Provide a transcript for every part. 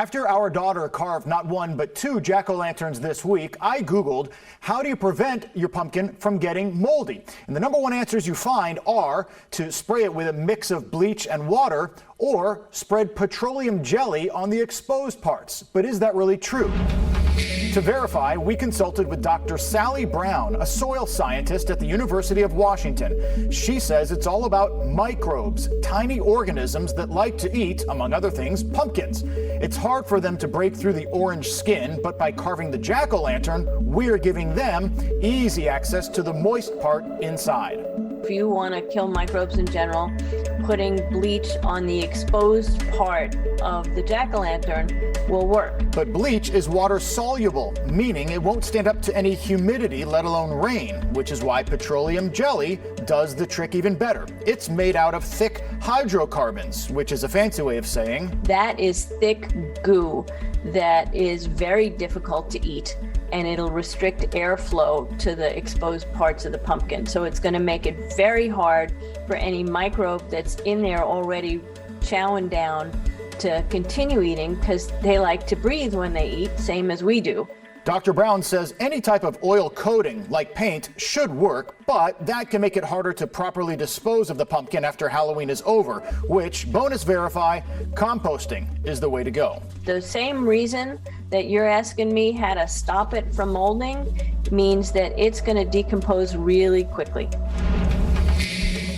After our daughter carved not one but two jack-o'-lanterns this week, I Googled, how do you prevent your pumpkin from getting moldy? And the #1 answers you find are to spray it with a mix of bleach and water or spread petroleum jelly on the exposed parts. But is that really true? To verify, we consulted with Dr. Sally Brown, a soil scientist at the University of Washington. She says it's all about microbes, tiny organisms that like to eat, among other things, pumpkins. It's hard for them to break through the orange skin, but by carving the jack-o'-lantern, we're giving them easy access to the moist part inside. If you want to kill microbes in general, putting bleach on the exposed part of the jack-o'-lantern will work. But bleach is water soluble, meaning it won't stand up to any humidity, let alone rain, which is why petroleum jelly does the trick even better. It's made out of thick hydrocarbons, which is a fancy way of saying that is thick goo that is very difficult to eat, and it'll restrict airflow to the exposed parts of the pumpkin. So it's going to make it very hard for any microbe that's in there already chowing down to continue eating, because they like to breathe when they eat, same as we do. Dr. Brown says any type of oil coating, like paint, should work, but that can make it harder to properly dispose of the pumpkin after Halloween is over, which, bonus verify, composting is the way to go. The same reason that you're asking me how to stop it from molding means that it's going to decompose really quickly.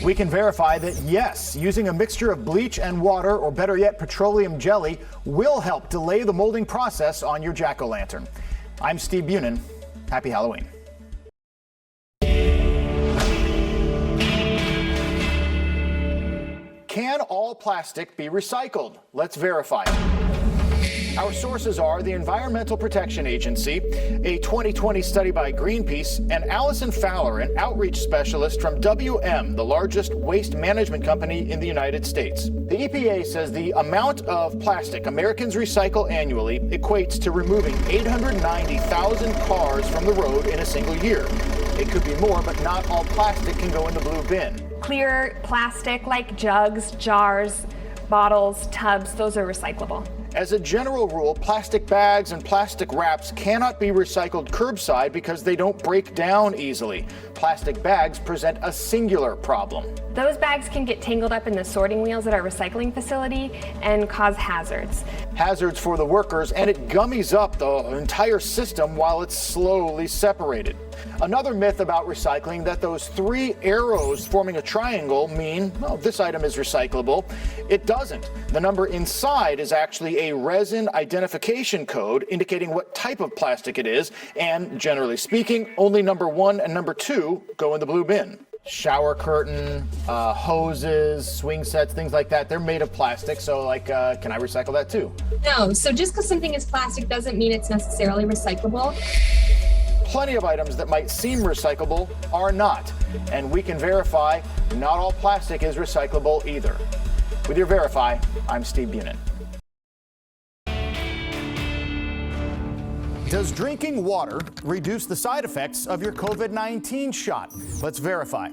We can verify that, yes, using a mixture of bleach and water, or better yet, petroleum jelly, will help delay the molding process on your jack-o'-lantern. I'm Steve Bunin. Happy Halloween. Can all plastic be recycled? Let's verify. Our sources are the Environmental Protection Agency, a 2020 study by Greenpeace, and Allison Fowler, an outreach specialist from WM, the largest waste management company in the United States. The EPA says the amount of plastic Americans recycle annually equates to removing 890,000 cars from the road in a single year. It could be more, but not all plastic can go in the blue bin. Clear plastic like jugs, jars, bottles, tubs, those are recyclable. As a general rule, plastic bags and plastic wraps cannot be recycled curbside because they don't break down easily. Plastic bags present a singular problem. Those bags can get tangled up in the sorting wheels at our recycling facility and cause hazards. Hazards for the workers, and it gummies up the entire system while it's slowly separated. Another myth about recycling, that those 3 arrows forming a triangle mean, well, this item is recyclable. It doesn't. The number inside is actually a resin identification code indicating what type of plastic it is, and generally speaking, only number 1 and number 2 go in the blue bin. Shower curtain, hoses, swing sets, things like that, they're made of plastic, so can I recycle that too? No, so just because something is plastic doesn't mean it's necessarily recyclable. Plenty of items that might seem recyclable are not, and we can verify not all plastic is recyclable either. With your Verify, I'm Steve Bunin. Does drinking water reduce the side effects of your COVID-19 shot? Let's verify.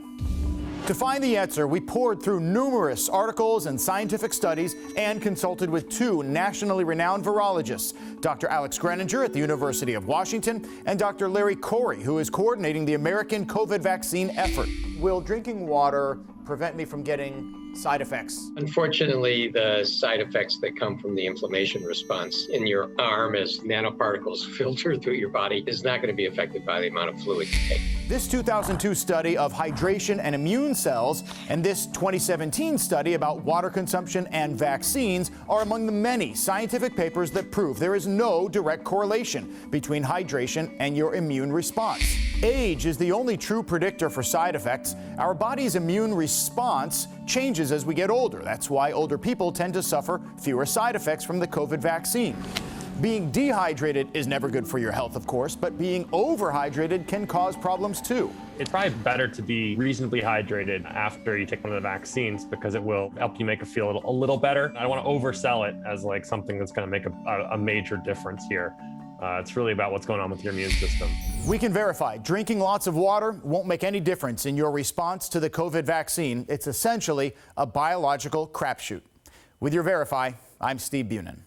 To find the answer, we poured through numerous articles and scientific studies and consulted with 2 nationally renowned virologists, Dr. Alex Greninger at the University of Washington and Dr. Larry Corey, who is coordinating the American COVID vaccine effort. Will drinking water prevent me from getting side effects? Unfortunately, the side effects that come from the inflammation response in your arm as nanoparticles filter through your body is not going to be affected by the amount of fluid you take. This 2002 study of hydration and immune cells and this 2017 study about water consumption and vaccines are among the many scientific papers that prove there is no direct correlation between hydration and your immune response. Age is the only true predictor for side effects. Our body's immune response changes as we get older. That's why older people tend to suffer fewer side effects from the COVID vaccine. Being dehydrated is never good for your health, of course, but being overhydrated can cause problems too. It's probably better to be reasonably hydrated after you take one of the vaccines because it will help you make it feel a little better. I don't want to oversell it as like something that's going to make a major difference here. It's really about what's going on with your immune system. We can verify drinking lots of water won't make any difference in your response to the COVID vaccine. It's essentially a biological crapshoot. With your Verify, I'm Steve Bunin.